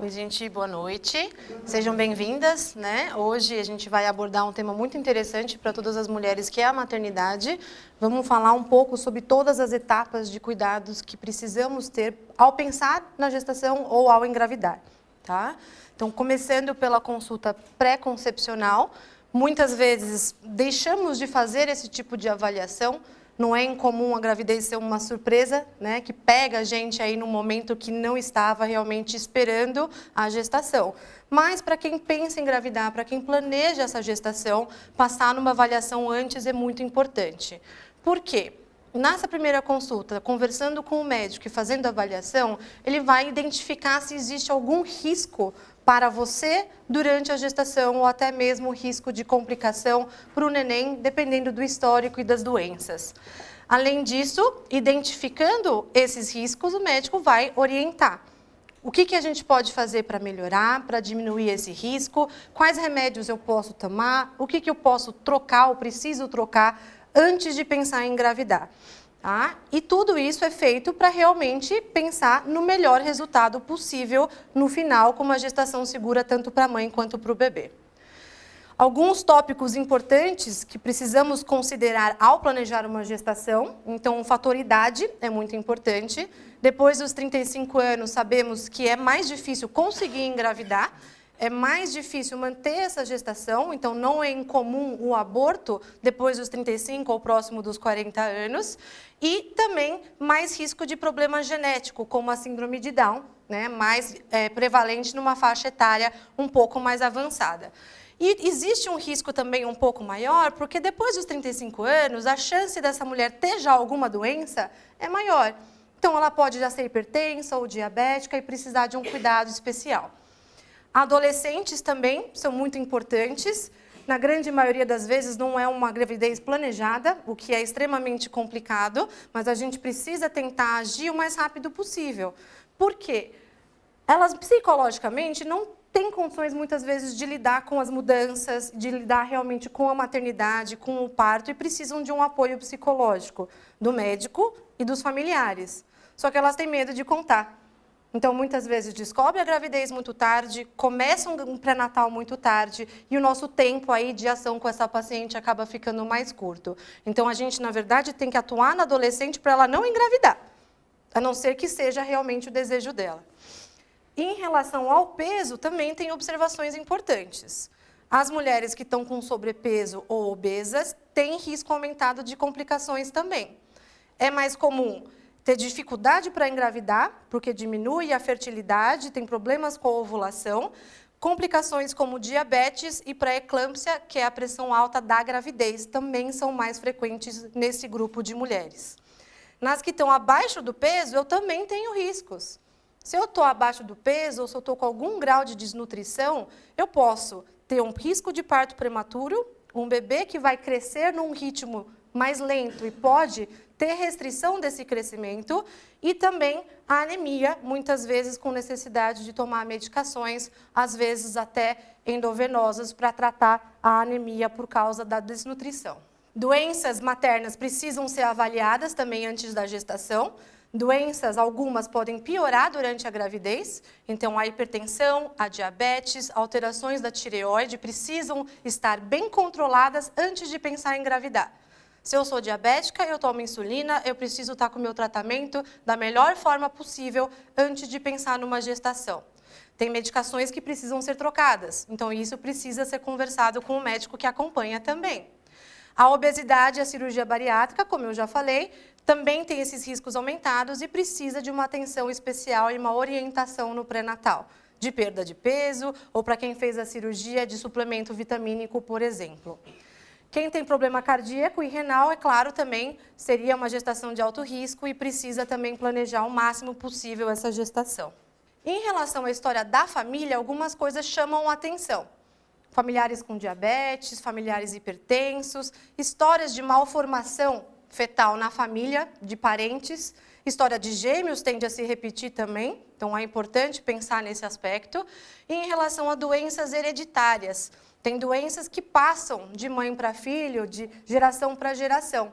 Gente, boa noite. Sejam bem-vindas, né? Hoje a gente vai abordar um tema muito interessante para todas as mulheres, que é a maternidade. Vamos falar um pouco sobre todas as etapas de cuidados que precisamos ter ao pensar na gestação ou ao engravidar, tá? Então, começando pela consulta pré-concepcional, muitas vezes deixamos de fazer esse tipo de avaliação. Não é incomum a gravidez ser uma surpresa, né, que pega a gente aí num momento que não estava realmente esperando a gestação. Mas para quem pensa em engravidar, para quem planeja essa gestação, passar numa avaliação antes é muito importante. Por quê? Nessa primeira consulta, conversando com o médico e fazendo a avaliação, ele vai identificar se existe algum risco para você durante a gestação ou até mesmo risco de complicação para o neném, dependendo do histórico e das doenças. Além disso, identificando esses riscos, o médico vai orientar. O que a gente pode fazer para melhorar, para diminuir esse risco? Quais remédios eu posso tomar? O que eu posso trocar ou preciso trocar antes de pensar em engravidar? Tá? E tudo isso é feito para realmente pensar no melhor resultado possível no final, com uma gestação segura tanto para a mãe quanto para o bebê. Alguns tópicos importantes que precisamos considerar ao planejar uma gestação. Então, o fator idade é muito importante. Depois dos 35 anos, sabemos que é mais difícil conseguir engravidar. É mais difícil manter essa gestação, então não é incomum o aborto depois dos 35 ou próximo dos 40 anos. E também mais risco de problema genético, como a síndrome de Down, né, mais prevalente numa faixa etária um pouco mais avançada. E existe um risco também um pouco maior, porque depois dos 35 anos, a chance dessa mulher ter já alguma doença é maior. Então, ela pode já ser hipertensa ou diabética e precisar de um cuidado especial. Adolescentes também são muito importantes. Na grande maioria das vezes não é uma gravidez planejada, o que é extremamente complicado, mas a gente precisa tentar agir o mais rápido possível. Por quê? Elas psicologicamente não têm condições muitas vezes de lidar com as mudanças, de lidar realmente com a maternidade, com o parto, e precisam de um apoio psicológico do médico e dos familiares. Só que elas têm medo de contar. Então, muitas vezes, descobre a gravidez muito tarde, começa um pré-natal muito tarde, e o nosso tempo aí de ação com essa paciente acaba ficando mais curto. Então, a gente, na verdade, tem que atuar na adolescente para ela não engravidar, a não ser que seja realmente o desejo dela. E, em relação ao peso, também tem observações importantes. As mulheres que estão com sobrepeso ou obesas têm risco aumentado de complicações também. É mais comum ter dificuldade para engravidar, porque diminui a fertilidade, tem problemas com a ovulação, complicações como diabetes e pré-eclâmpsia, que é a pressão alta da gravidez, também são mais frequentes nesse grupo de mulheres. Nas que estão abaixo do peso, eu também tenho riscos. Se eu estou abaixo do peso ou se eu estou com algum grau de desnutrição, eu posso ter um risco de parto prematuro, um bebê que vai crescer num ritmo mais lento e pode ter restrição desse crescimento, e também a anemia, muitas vezes com necessidade de tomar medicações, às vezes até endovenosas, para tratar a anemia por causa da desnutrição. Doenças maternas precisam ser avaliadas também antes da gestação. Doenças, algumas podem piorar durante a gravidez, então a hipertensão, a diabetes, alterações da tireoide precisam estar bem controladas antes de pensar em engravidar. Se eu sou diabética, eu tomo insulina, eu preciso estar com o meu tratamento da melhor forma possível antes de pensar numa gestação. Tem medicações que precisam ser trocadas, então isso precisa ser conversado com o médico que acompanha também. A obesidade e a cirurgia bariátrica, como eu já falei, também tem esses riscos aumentados e precisa de uma atenção especial e uma orientação no pré-natal, de perda de peso ou para quem fez a cirurgia de suplemento vitamínico, por exemplo. Quem tem problema cardíaco e renal, é claro, também seria uma gestação de alto risco e precisa também planejar o máximo possível essa gestação. Em relação à história da família, algumas coisas chamam a atenção. Familiares com diabetes, familiares hipertensos, histórias de malformação fetal na família, de parentes, história de gêmeos tende a se repetir também, então é importante pensar nesse aspecto. E em relação a doenças hereditárias, tem doenças que passam de mãe para filho, de geração para geração.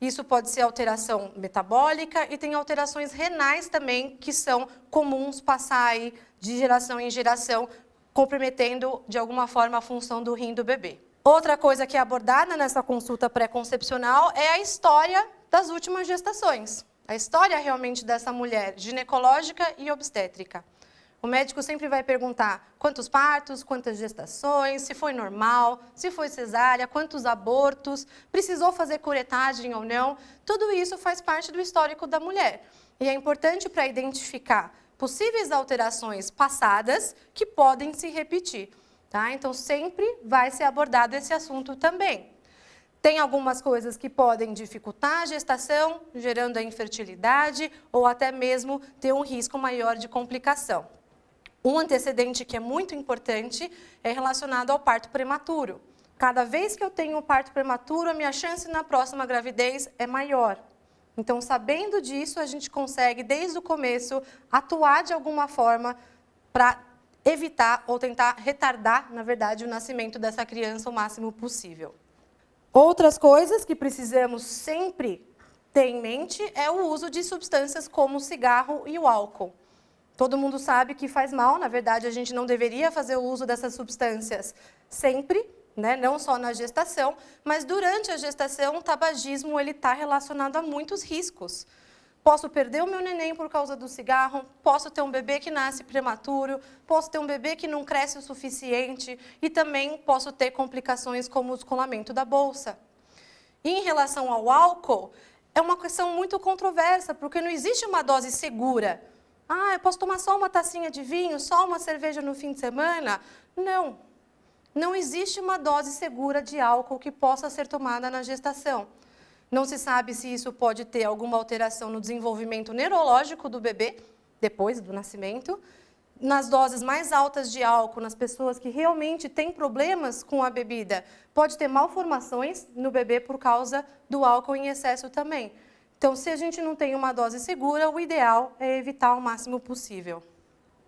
Isso pode ser alteração metabólica e tem alterações renais também, que são comuns passar aí de geração em geração, comprometendo de alguma forma a função do rim do bebê. Outra coisa que é abordada nessa consulta pré-concepcional é a história das últimas gestações. A história realmente dessa mulher, ginecológica e obstétrica. O médico sempre vai perguntar quantos partos, quantas gestações, se foi normal, se foi cesárea, quantos abortos, precisou fazer curetagem ou não. Tudo isso faz parte do histórico da mulher. E é importante para identificar possíveis alterações passadas que podem se repetir. Tá? Então, sempre vai ser abordado esse assunto também. Tem algumas coisas que podem dificultar a gestação, gerando a infertilidade ou até mesmo ter um risco maior de complicação. Um antecedente que é muito importante é relacionado ao parto prematuro. Cada vez que eu tenho um parto prematuro, a minha chance na próxima gravidez é maior. Então, sabendo disso, a gente consegue, desde o começo, atuar de alguma forma para evitar ou tentar retardar, na verdade, o nascimento dessa criança o máximo possível. Outras coisas que precisamos sempre ter em mente é o uso de substâncias como o cigarro e o álcool. Todo mundo sabe que faz mal, na verdade, a gente não deveria fazer o uso dessas substâncias sempre, né? Não só na gestação, mas durante a gestação o tabagismo está relacionado a muitos riscos. Posso perder o meu neném por causa do cigarro, posso ter um bebê que nasce prematuro, posso ter um bebê que não cresce o suficiente e também posso ter complicações como o descolamento da bolsa. E em relação ao álcool, é uma questão muito controversa, porque não existe uma dose segura. Ah, eu posso tomar só uma tacinha de vinho, só uma cerveja no fim de semana? Não. Não existe uma dose segura de álcool que possa ser tomada na gestação. Não se sabe se isso pode ter alguma alteração no desenvolvimento neurológico do bebê, depois do nascimento. Nas doses mais altas de álcool, nas pessoas que realmente têm problemas com a bebida, pode ter malformações no bebê por causa do álcool em excesso também. Então, se a gente não tem uma dose segura, o ideal é evitar o máximo possível.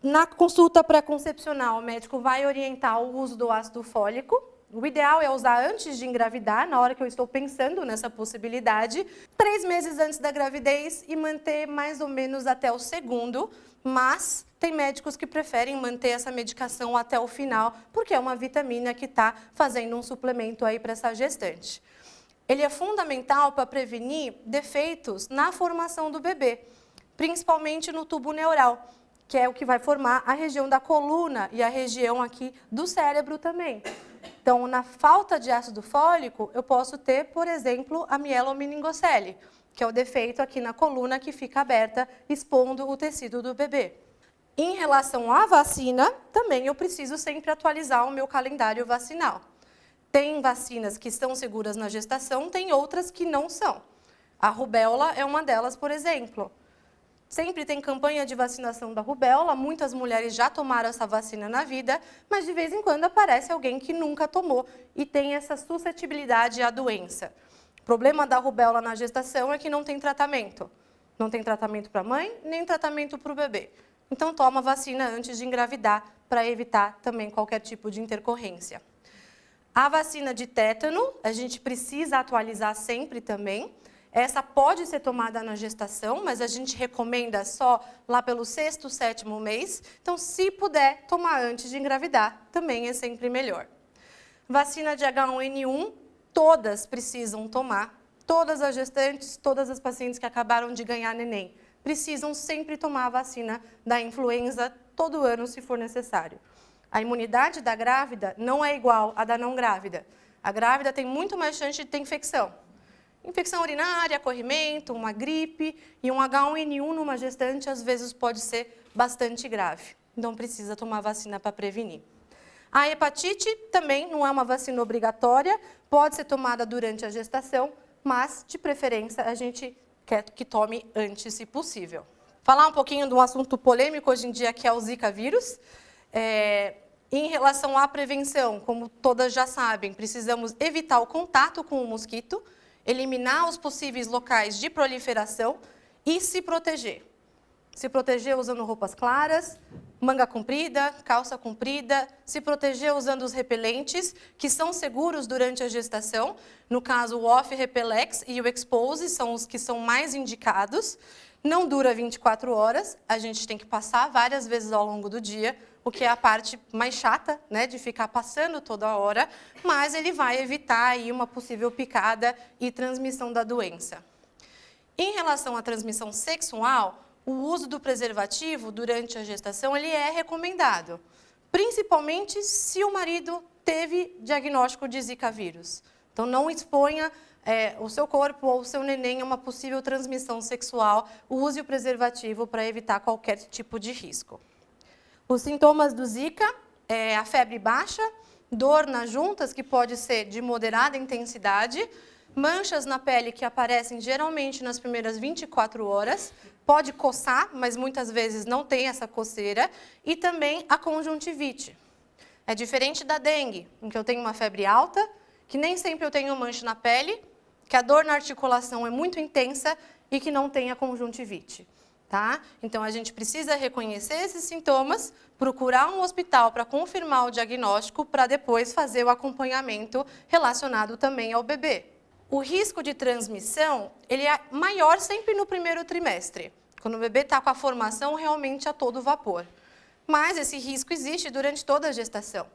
Na consulta pré-concepcional, o médico vai orientar o uso do ácido fólico. O ideal é usar antes de engravidar, na hora que eu estou pensando nessa possibilidade, 3 meses antes da gravidez e manter mais ou menos até o segundo, mas tem médicos que preferem manter essa medicação até o final, porque é uma vitamina que está fazendo um suplemento aí para essa gestante. Ele é fundamental para prevenir defeitos na formação do bebê, principalmente no tubo neural, que é o que vai formar a região da coluna e a região aqui do cérebro também. Então, na falta de ácido fólico, eu posso ter, por exemplo, a mielomeningocele, que é o defeito aqui na coluna que fica aberta, expondo o tecido do bebê. Em relação à vacina, também eu preciso sempre atualizar o meu calendário vacinal. Tem vacinas que estão seguras na gestação, tem outras que não são. A rubéola é uma delas, por exemplo. Sempre tem campanha de vacinação da rubéola, muitas mulheres já tomaram essa vacina na vida, mas de vez em quando aparece alguém que nunca tomou e tem essa suscetibilidade à doença. O problema da rubéola na gestação é que não tem tratamento. Não tem tratamento para a mãe, nem tratamento para o bebê. Então, toma vacina antes de engravidar, para evitar também qualquer tipo de intercorrência. A vacina de tétano, a gente precisa atualizar sempre também. Essa pode ser tomada na gestação, mas a gente recomenda só lá pelo 6º, 7º mês. Então, se puder tomar antes de engravidar, também é sempre melhor. Vacina de H1N1, todas precisam tomar. Todas as gestantes, todas as pacientes que acabaram de ganhar neném, precisam sempre tomar a vacina da influenza todo ano, se for necessário. A imunidade da grávida não é igual à da não grávida. A grávida tem muito mais chance de ter infecção. Infecção urinária, corrimento, uma gripe e um H1N1 numa gestante, às vezes pode ser bastante grave. Então, precisa tomar vacina para prevenir. A hepatite também não é uma vacina obrigatória, pode ser tomada durante a gestação, mas, de preferência, a gente quer que tome antes, se possível. Falar um pouquinho de um assunto polêmico hoje em dia, que é o Zika vírus. Em relação à prevenção, como todas já sabem, precisamos evitar o contato com o mosquito, eliminar os possíveis locais de proliferação e se proteger. Se proteger usando roupas claras, manga comprida, calça comprida, se proteger usando os repelentes, que são seguros durante a gestação. No caso, o Off Repelex e o Expose são os que são mais indicados. Não dura 24 horas, a gente tem que passar várias vezes ao longo do dia, o que é a parte mais chata, né, de ficar passando toda hora, mas ele vai evitar aí uma possível picada e transmissão da doença. Em relação à transmissão sexual, o uso do preservativo durante a gestação ele é recomendado, principalmente se o marido teve diagnóstico de Zika vírus. Então, não exponha o seu corpo ou o seu neném a uma possível transmissão sexual. Use o preservativo para evitar qualquer tipo de risco. Os sintomas do Zika é a febre baixa, dor nas juntas, que pode ser de moderada intensidade, manchas na pele que aparecem geralmente nas primeiras 24 horas, pode coçar, mas muitas vezes não tem essa coceira, e também a conjuntivite. É diferente da dengue, em que eu tenho uma febre alta, que nem sempre eu tenho mancha na pele, que a dor na articulação é muito intensa e que não tem a conjuntivite. Tá? Então, a gente precisa reconhecer esses sintomas, procurar um hospital para confirmar o diagnóstico, para depois fazer o acompanhamento relacionado também ao bebê. O risco de transmissão ele é maior sempre no primeiro trimestre, quando o bebê está com a formação realmente a todo vapor. Mas esse risco existe durante toda a gestação.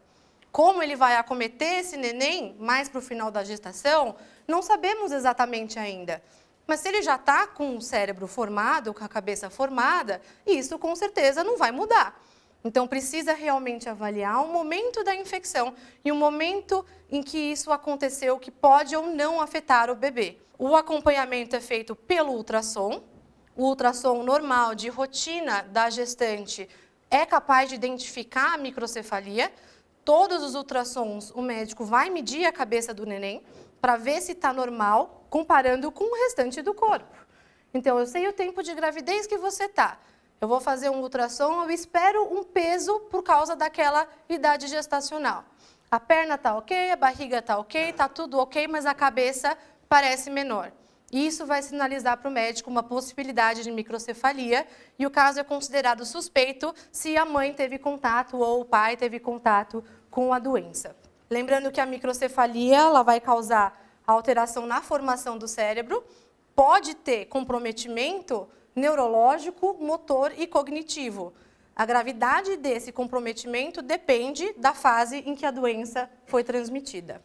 Como ele vai acometer esse neném mais para o final da gestação, não sabemos exatamente ainda. Mas se ele já está com o cérebro formado, com a cabeça formada, isso com certeza não vai mudar. Então, precisa realmente avaliar o momento da infecção e o momento em que isso aconteceu, que pode ou não afetar o bebê. O acompanhamento é feito pelo ultrassom. O ultrassom normal, de rotina da gestante, é capaz de identificar a microcefalia. Todos os ultrassons, o médico vai medir a cabeça do neném para ver se está normal, comparando com o restante do corpo. Então, eu sei o tempo de gravidez que você está. Eu vou fazer um ultrassom, eu espero um peso por causa daquela idade gestacional. A perna está ok, a barriga está ok, está tudo ok, mas a cabeça parece menor. Isso vai sinalizar para o médico uma possibilidade de microcefalia e o caso é considerado suspeito se a mãe teve contato ou o pai teve contato com a doença. Lembrando que a microcefalia ela vai causar alteração na formação do cérebro, pode ter comprometimento neurológico, motor e cognitivo. A gravidade desse comprometimento depende da fase em que a doença foi transmitida.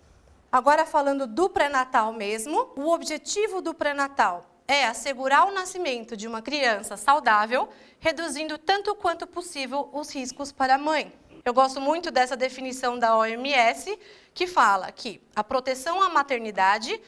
Agora, falando do pré-natal mesmo, o objetivo do pré-natal é assegurar o nascimento de uma criança saudável, reduzindo tanto quanto possível os riscos para a mãe. Eu gosto muito dessa definição da OMS, que fala que a proteção à maternidade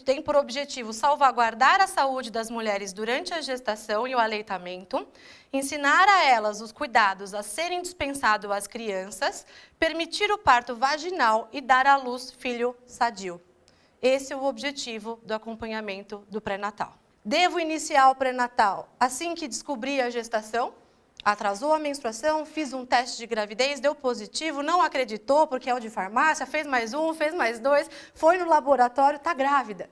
tem por objetivo salvaguardar a saúde das mulheres durante a gestação e o aleitamento, ensinar a elas os cuidados a serem dispensados às crianças, permitir o parto vaginal e dar à luz filho sadio. Esse é o objetivo do acompanhamento do pré-natal. Devo iniciar o pré-natal assim que descobri a gestação? Atrasou a menstruação, fiz um teste de gravidez, deu positivo, não acreditou porque é o de farmácia, fez mais um, fez mais dois, foi no laboratório, está grávida.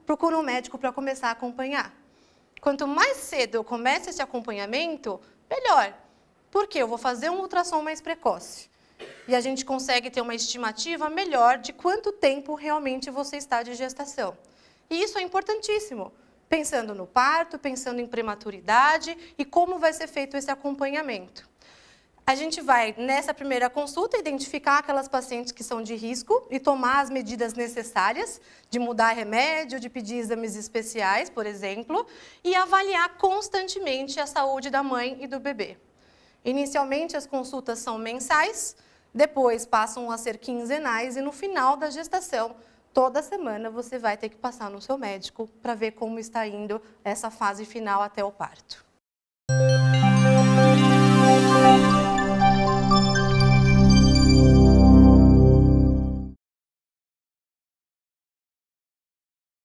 Procura um médico para começar a acompanhar. Quanto mais cedo eu começo esse acompanhamento, melhor. Porque eu vou fazer um ultrassom mais precoce. E a gente consegue ter uma estimativa melhor de quanto tempo realmente você está de gestação. E isso é importantíssimo. Pensando no parto, pensando em prematuridade e como vai ser feito esse acompanhamento. A gente vai, nessa primeira consulta, identificar aquelas pacientes que são de risco e tomar as medidas necessárias de mudar remédio, de pedir exames especiais, por exemplo, e avaliar constantemente a saúde da mãe e do bebê. Inicialmente, as consultas são mensais, depois passam a ser quinzenais e no final da gestação, toda semana você vai ter que passar no seu médico para ver como está indo essa fase final até o parto.